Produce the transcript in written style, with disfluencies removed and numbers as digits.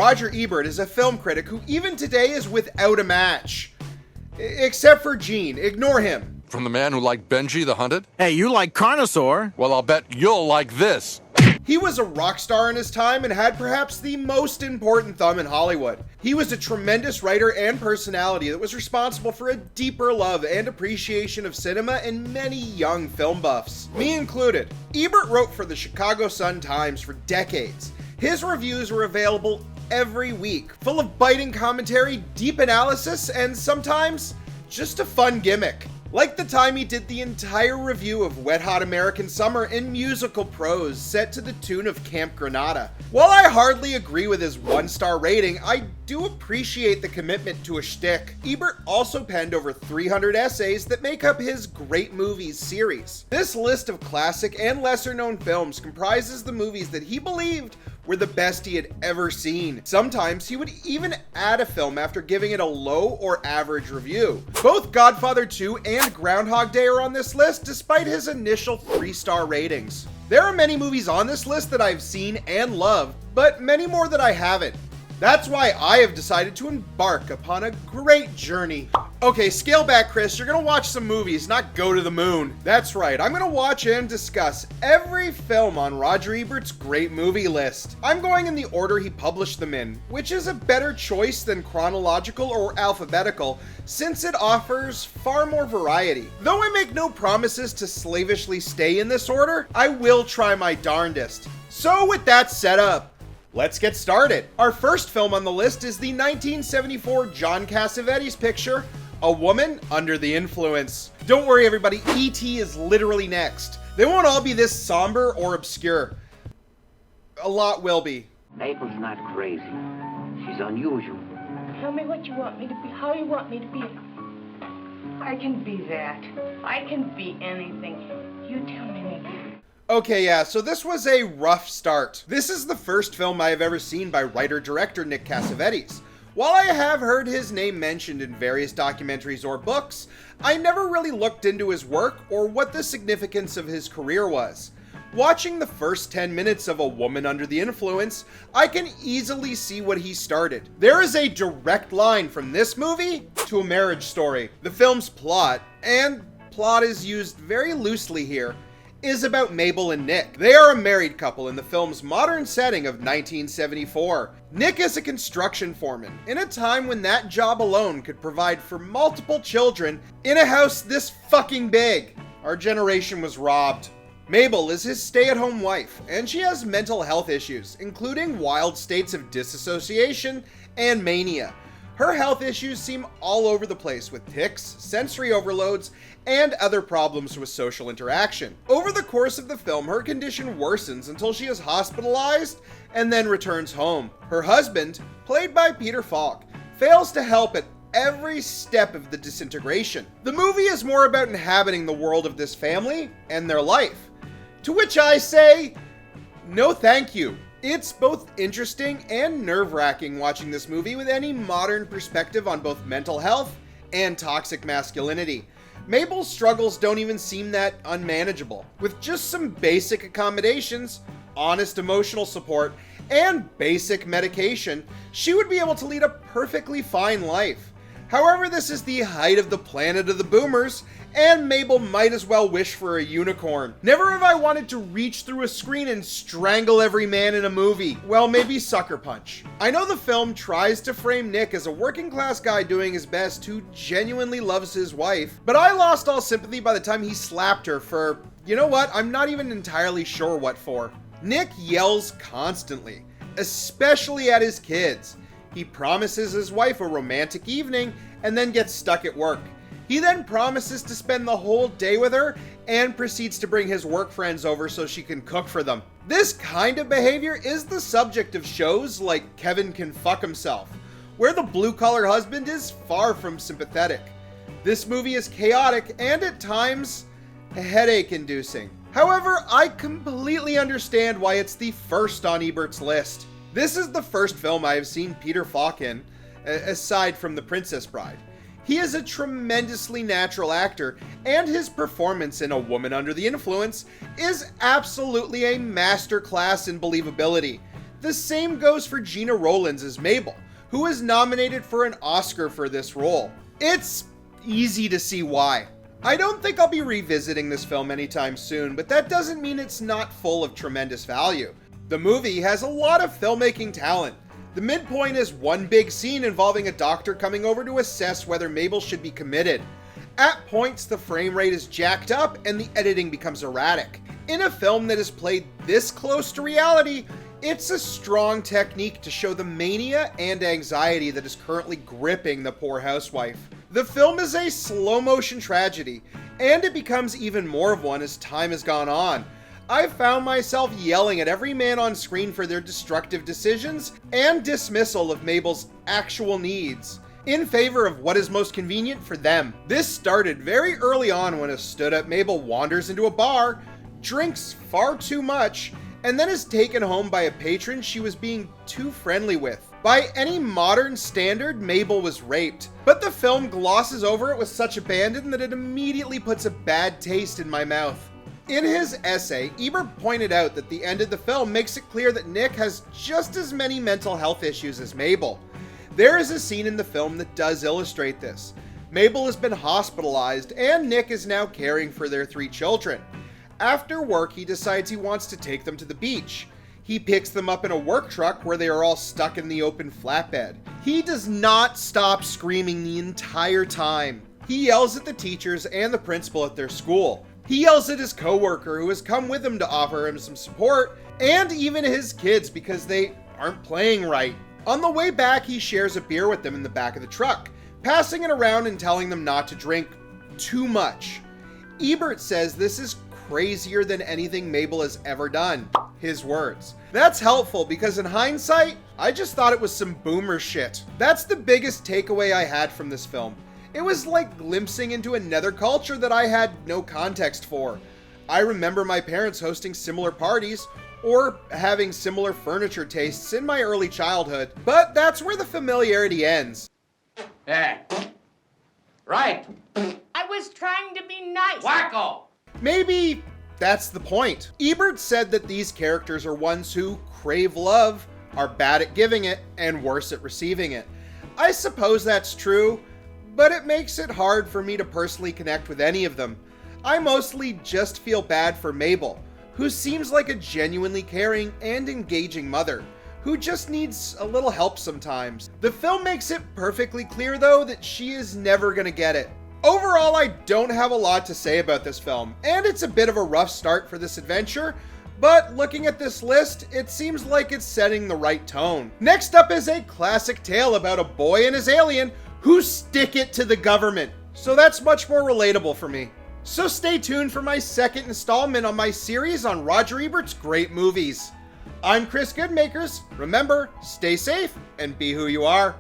Roger Ebert is a film critic who even today is without a match. Except for Gene. Ignore him. From the man who liked Benji the Hunted? Hey, you like Carnosaur? Well, I'll bet you'll like this. He was a rock star in his time and had perhaps the most important thumb in Hollywood. He was a tremendous writer and personality that was responsible for a deeper love and appreciation of cinema in many young film buffs, me included. Ebert wrote for the Chicago Sun-Times for decades. His reviews were available every week, full of biting commentary, deep analysis, and sometimes just a fun gimmick. Like the time he did the entire review of Wet Hot American Summer in musical prose set to the tune of Camp Granada. While I hardly agree with his 1-star rating, I do appreciate the commitment to a shtick. Ebert also penned over 300 essays that make up his Great Movies series. This list of classic and lesser-known films comprises the movies that he believed were the best he had ever seen. Sometimes he would even add a film after giving it a low or average review. Both Godfather 2 and Groundhog Day are on this list despite his initial 3-star ratings. There are many movies on this list that I've seen and loved, but many more that I haven't. That's why I have decided to embark upon a great journey. Okay, scale back, Chris. You're gonna watch some movies, not go to the moon. That's right, I'm gonna watch and discuss every film on Roger Ebert's great movie list. I'm going in the order he published them in, which is a better choice than chronological or alphabetical, since it offers far more variety. Though I make no promises to slavishly stay in this order, I will try my darndest. So with that set up, let's get started. Our first film on the list is the 1974 John Cassavetes picture, A Woman Under the Influence. Don't worry everybody, E.T. is literally next. They won't all be this somber or obscure. A lot will be. Maple's not crazy. She's unusual. Tell me what you want me to be, how you want me to be. I can be that. I can be anything. You tell me, Nicky. Okay, yeah, so this was a rough start. This is the first film I have ever seen by writer-director Nick Cassavetes. While I have heard his name mentioned in various documentaries or books, I never really looked into his work or what the significance of his career was. Watching the first 10 minutes of A Woman Under the Influence, I can easily see what he started. There is a direct line from this movie to A Marriage Story. The film's plot, and plot is used very loosely here, is about Mabel and Nick. They are a married couple in the film's modern setting of 1974. Nick is a construction foreman in a time when that job alone could provide for multiple children in a house this fucking big. Our generation was robbed. Mabel is his stay-at-home wife, and she has mental health issues, including wild states of disassociation and mania. Her health issues seem all over the place with tics, sensory overloads, and other problems with social interaction. Over the course of the film, her condition worsens until she is hospitalized and then returns home. Her husband, played by Peter Falk, fails to help at every step of the disintegration. The movie is more about inhabiting the world of this family and their life. To which I say, no thank you. It's both interesting and nerve-wracking watching this movie with any modern perspective on both mental health and toxic masculinity. Mabel's struggles don't even seem that unmanageable. With just some basic accommodations, honest emotional support, and basic medication, she would be able to lead a perfectly fine life. However, this is the height of the planet of the boomers, and Mabel might as well wish for a unicorn. Never have I wanted to reach through a screen and strangle every man in a movie. Well, maybe Sucker Punch. I know the film tries to frame Nick as a working class guy doing his best who genuinely loves his wife, but I lost all sympathy by the time he slapped her for, you know what, I'm not even entirely sure what for. Nick yells constantly, especially at his kids. He promises his wife a romantic evening and then gets stuck at work. He then promises to spend the whole day with her and proceeds to bring his work friends over so she can cook for them. This kind of behavior is the subject of shows like Kevin Can Fuck Himself, where the blue-collar husband is far from sympathetic. This movie is chaotic and at times headache-inducing. However, I completely understand why it's the first on Ebert's list. This is the first film I have seen Peter Falk in, aside from The Princess Bride. He is a tremendously natural actor, and his performance in A Woman Under the Influence is absolutely a masterclass in believability. The same goes for Gina Rowlands as Mabel, who is nominated for an Oscar for this role. It's easy to see why. I don't think I'll be revisiting this film anytime soon, but that doesn't mean it's not full of tremendous value. The movie has a lot of filmmaking talent. The midpoint is one big scene involving a doctor coming over to assess whether Mabel should be committed. At points, the frame rate is jacked up and the editing becomes erratic. In a film that is played this close to reality, it's a strong technique to show the mania and anxiety that is currently gripping the poor housewife. The film is a slow-motion tragedy, and it becomes even more of one as time has gone on. I've found myself yelling at every man on screen for their destructive decisions and dismissal of Mabel's actual needs, in favor of what is most convenient for them. This started very early on when a stood-up Mabel wanders into a bar, drinks far too much, and then is taken home by a patron she was being too friendly with. By any modern standard, Mabel was raped, but the film glosses over it with such abandon that it immediately puts a bad taste in my mouth. In his essay, Ebert pointed out that the end of the film makes it clear that Nick has just as many mental health issues as Mabel. There is a scene in the film that does illustrate this. Mabel has been hospitalized, and Nick is now caring for their 3 children. After work, he decides he wants to take them to the beach. He picks them up in a work truck where they are all stuck in the open flatbed. He does not stop screaming the entire time. He yells at the teachers and the principal at their school. He yells at his coworker who has come with him to offer him some support, and even his kids because they aren't playing right. On the way back, he shares a beer with them in the back of the truck, passing it around and telling them not to drink too much. Ebert says this is crazier than anything Mabel has ever done. His words. That's helpful because in hindsight, I just thought it was some boomer shit. That's the biggest takeaway I had from this film. It was like glimpsing into another culture that I had no context for. I remember my parents hosting similar parties or having similar furniture tastes in my early childhood, but that's where the familiarity ends. Hey. Right. I was trying to be nice. Wacko! Maybe that's the point. Ebert said that these characters are ones who crave love, are bad at giving it, and worse at receiving it. I suppose that's true, but it makes it hard for me to personally connect with any of them. I mostly just feel bad for Mabel, who seems like a genuinely caring and engaging mother, who just needs a little help sometimes. The film makes it perfectly clear, though, that she is never gonna get it. Overall, I don't have a lot to say about this film, and it's a bit of a rough start for this adventure, but looking at this list, it seems like it's setting the right tone. Next up is a classic tale about a boy and his alien who stick it to the government, so that's much more relatable for me. So stay tuned for my second installment on my series on Roger Ebert's great movies. I'm Chris Goodmakers. Remember, stay safe and be who you are.